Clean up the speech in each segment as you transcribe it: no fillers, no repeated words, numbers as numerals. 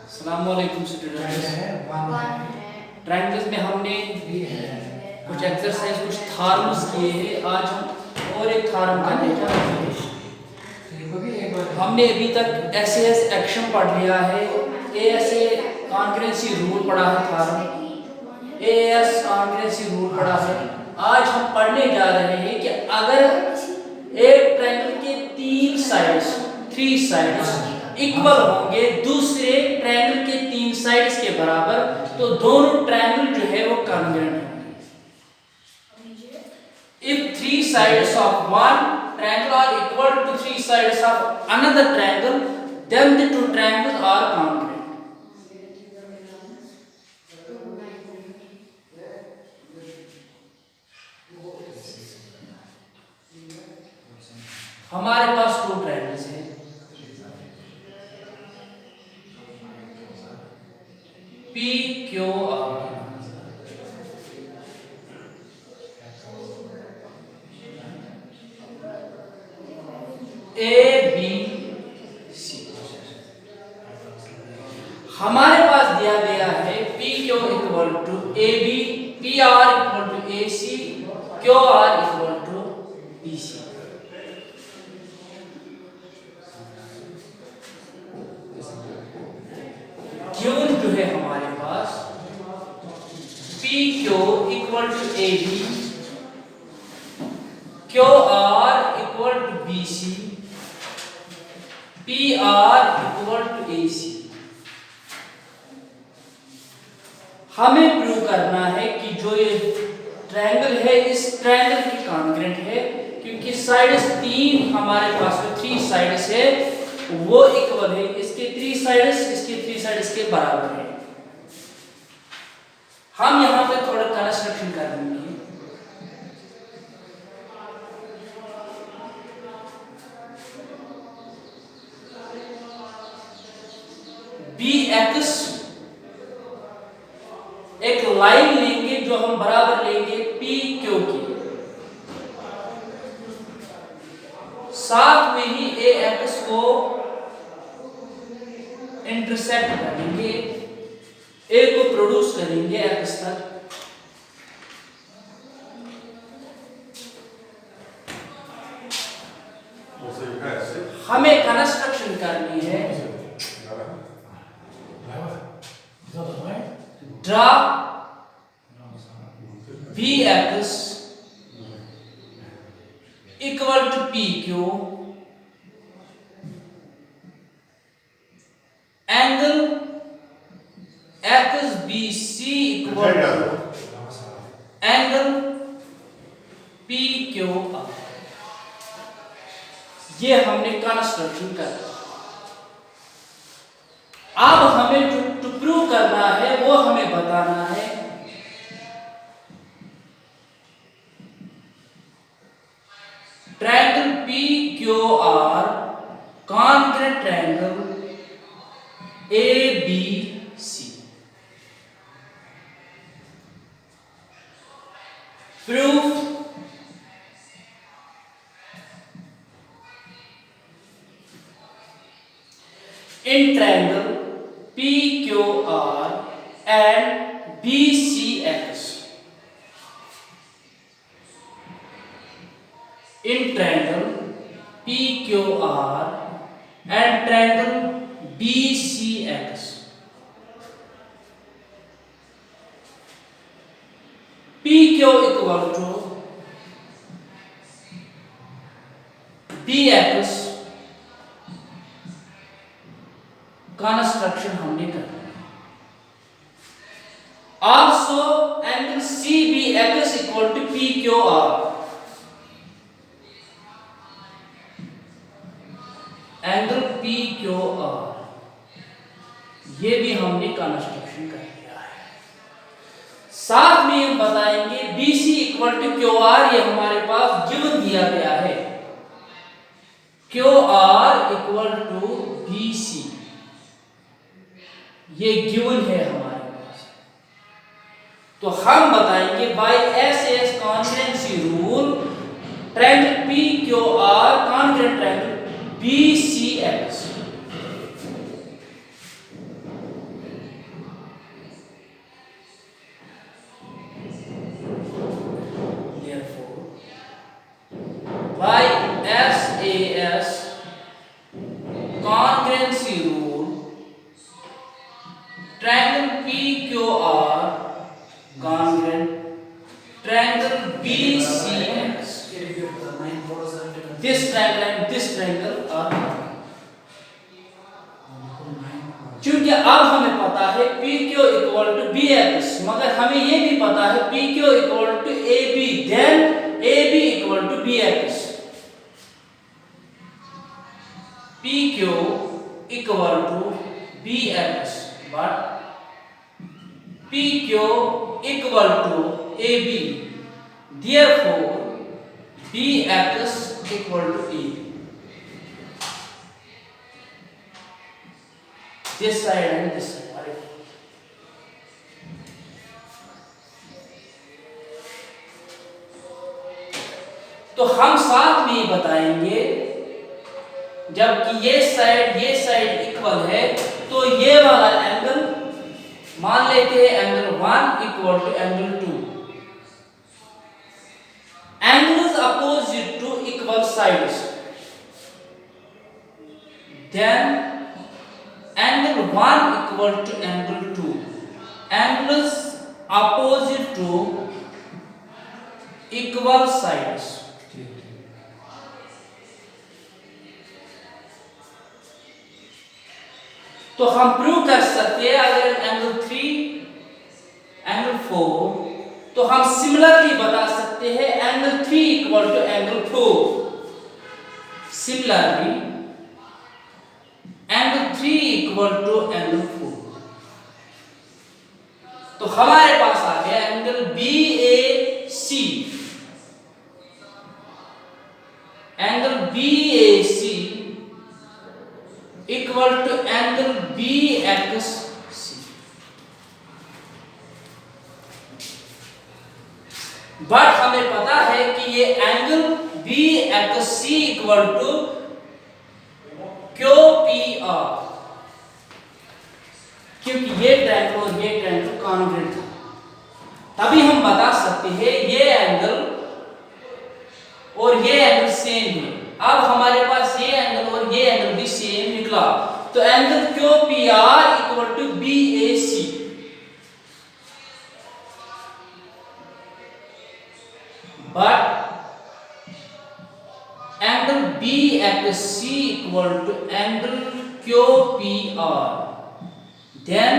अस्सलाम वालेकुम students. Triangles में हमने कुछ एक्सरसाइज कुछ थॉर्म्स किए हैं। आज हम और एक थॉर्म करने जा रहे हैं। हमने अभी तक एसएस एक्शन पढ़ लिया है, एएसए कॉन्करेंसी रूल पढ़ा है, थॉर्म एएस कॉन्करेंसी रूल पढ़ा है। आज हम पढ़ने जा रहे हैं कि अगर एक ट्रायंगल के थ्री साइड्स इक्वल होंगे दूसरे ट्रायंगल के 3 साइड्स के बराबर, तो दोनों ट्रायंगल जो है वो कॉन्ग्रुएंट होंगे। If 3 sides of one triangle are equal to 3 sides of another triangle, then the two triangles are congruent. हमारे पास 2 ट्रायंगल्स हैं, P Q R, A B C. हमारे पास दिया गया है P Q equal to A B, P R equal to A C, Q R equal to B C. Given जो है हमारे पास P Q equal to A B, Q R equal to B C, P R equal to A C. हमें prove करना है कि जो ये ट्रायंगल है इस ट्रायंगल की कॉन्ग्रुएंट है, क्योंकि साइड्स 3 हमारे पास जो 3 साइड्स है वो इक्वल है। इसके 3 साइड्स के बराबर है। हम यहां पे थोड़ा कंस्ट्रक्शन कर लेंगे। बी एक्स एक लाइन लेंगे जो हम बराबर लेंगे पी क्यू की, साथ में ही ए एक्स को इंटरसेक्ट करेंगे, ए को प्रोड्यूस करेंगे एक्स तक। हमें कंस्ट्रक्शन करनी है। Draw B X equal to P Q, angle X B C equal to angle P Q R. ये हमने कंस्ट्रक्शन कर। अब हमें जो प्रूव करना है वो हमें बताना है triangle P Q R congruent triangle A B C. Proof in triangle PQR and BCX. In triangle PQR and triangle BCX. PQ equal to BX construction हमने कर लिया। Also angle CBX equal to PQR, angle PQR ये भी हमने construction कर लिया है। साथ में हम बताएंगे BC इक्वल टू QR, ये हमारे पास गिवन दिया गया है। QR इक्वल टू BC ये गिवन है हमारे पास। तो हम बताएंगे by SS congruency rule triangle PQR congruent triangle BCX। BCX. This triangle and this triangle are common. क्योंकि अब हमें पता है PQ इक्वल टू BX, मगर हमें ये भी पता है PQ equal to AB, then AB equal to BX. PQ equal to BX, but PQ equal to AB, therefore BX equal to AB. This side and this side, right? तो हम साथ में ही बताएंगे जबकि ये साइड इक्वल है तो ये वाला एंगल मान लेते हैं angle 1 equal to angle 2. Angles opposite to equal sides, then angle 1 equal to angle 2. Angles opposite to equal sides. तो हम प्रूव कर सकते हैं अगर एंगल 3, एंगल 4, तो हम सिमिलरली बता सकते हैं angle 3 equal to angle 4. Similarly angle 3 equal to angle 4. तो हमारे पास आ गया angle BAC. Angle BAC equal to angle BXC. But हमें पता है कि ये angle BXC equal to QPR, क्योंकि ये ट्रायंगल और ये ट्रायंगल कॉन्ग्रुएंट था. तभी हम बता सकते हैं ये एंगल और ये एंगल सेम है. अब हमारे पास ये एंगल और ये एंगल भी सेम निकला, तो angle QPR equal to BAC. But angle BXC equal to angle QPR, then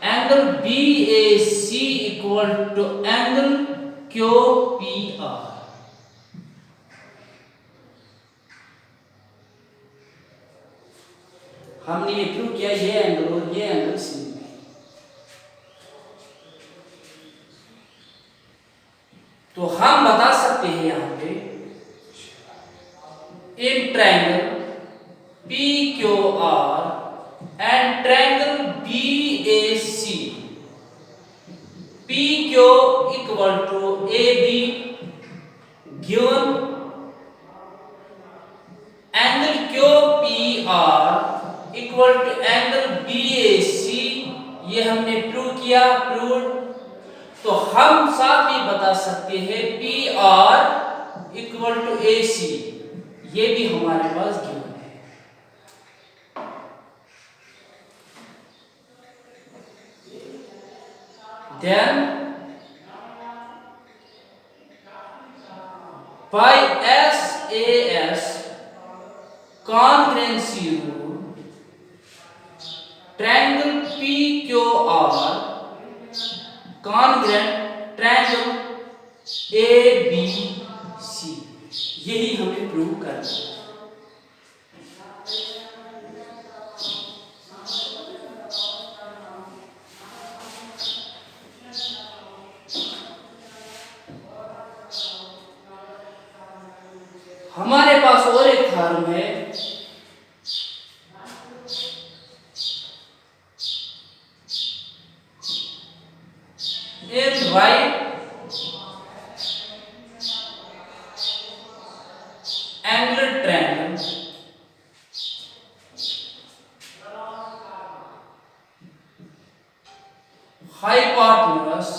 angle BAC equal to angle QPR. हमने ये प्रूव किया ये एंगल और ये एंगल सेम है. तो हम बता सकते हैं यहां पे in triangle PQR and triangle BAC, PQ equal to AB, given angle QPR equal to angle BAC, ये हमने प्रूव किया. तो हम साथ ही बता सकते हैं PR इक्वल टू AC, ये भी हमारे पास गिवन है. Then by SAS congruency rule, triangle PQR congruent triangle ABC, यही हमें प्रूव करना है. हमारे पास और एक थ्योरम है in right angular triangle hypotenuse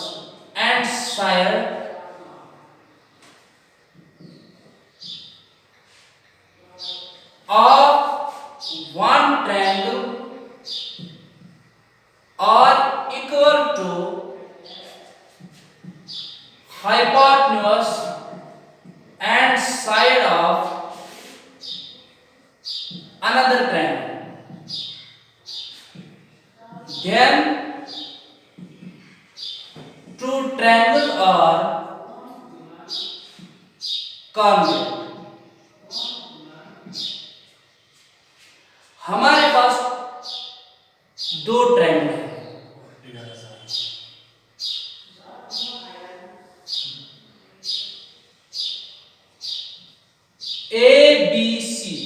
and side of one triangle are equal to hypotenuse and side of another triangle, then two triangles are congruent. हमारे पास दो ट्रायंगल है, A B C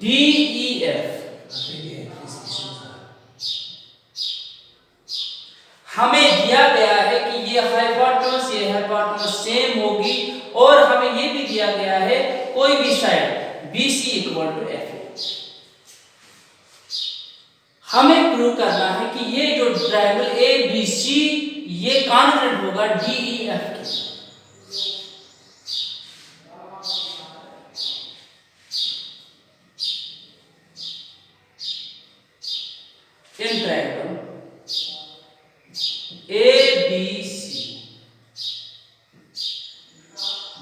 D E F. हमें दिया गया है कि ये hypotenuse same होगी और हमें ये भी दिया गया है कोई भी side BC equal to F. हमें प्रूव करना है कि ये जो ट्रायंगल ABC ये कॉन्ग्रुएंट होगा DEF के। In triangle ABC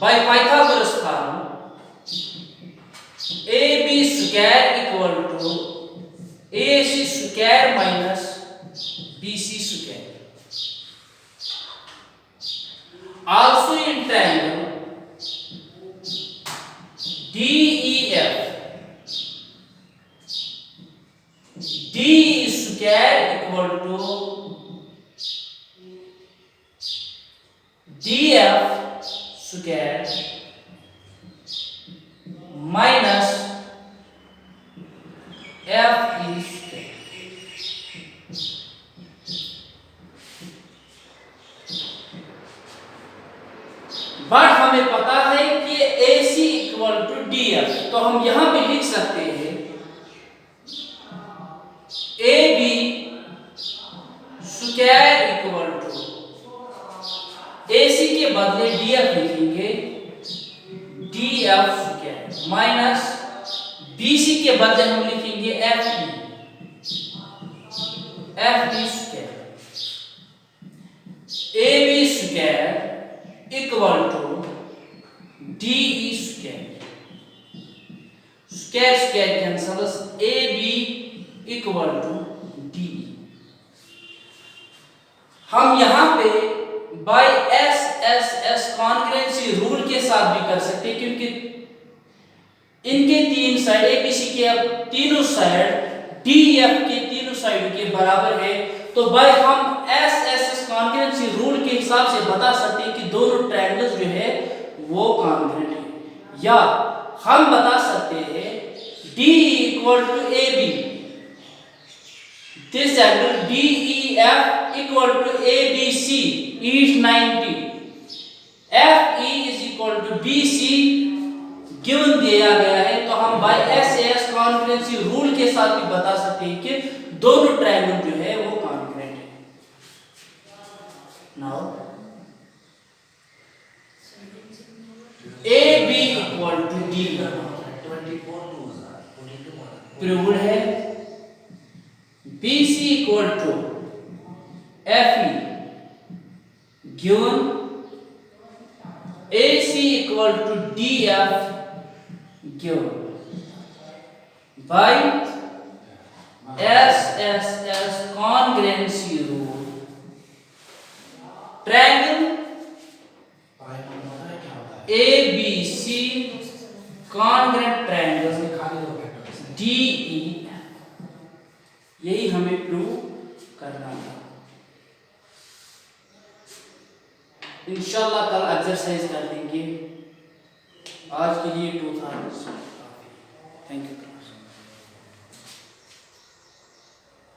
by Pythagoras theorem AB square equal to AC square minus BC square. Also in triangle DEF, D square equal to DF square minus FE square. But हमें पता है कि AC equal to DF, तो हम यहां भी लिख सकते हैं AB square equal to AC के बदले DF लिखेंगे DF स्क्वायर माइनस BC के बदले हम लिखेंगे FE square. AB square equal to DE square, square square cancels, AB equal to DE। हम यहां पे बाय SSS कॉन्करेंसी रूल के साथ भी कर सकते हैं, क्योंकि इनके तीन साइड ABC के अब तीनों साइड DF के तीनों साइड के बराबर है, तो बाय हम SSS कॉन्करेंसी रूल के हिसाब से बता सकते हैं कि दोनों ट्रायंगल्स जो है वो कॉन्ग्रुएंट है। या हम बता सकते हैं DE equal to AB, this angle DEF equal to ABC each 90, FE is equal to BC given दिया गया है, तो हम बाय SSS कॉन्करेंसी रूल के साथ भी बता सकते हैं कि दोनों ट्रायंगल जो है वो कॉन्ग्रुएंट है। Now AB equal to D proved है, BC equal to FE given, AC equal to DF given by SSS congruency rule, triangle ABC congruent triangle DEF, यही हमें प्रूव करना था। इंशाल्लाह कल एक्सरसाइज कर लेंगे। आज के लिए 2 था। Thank you.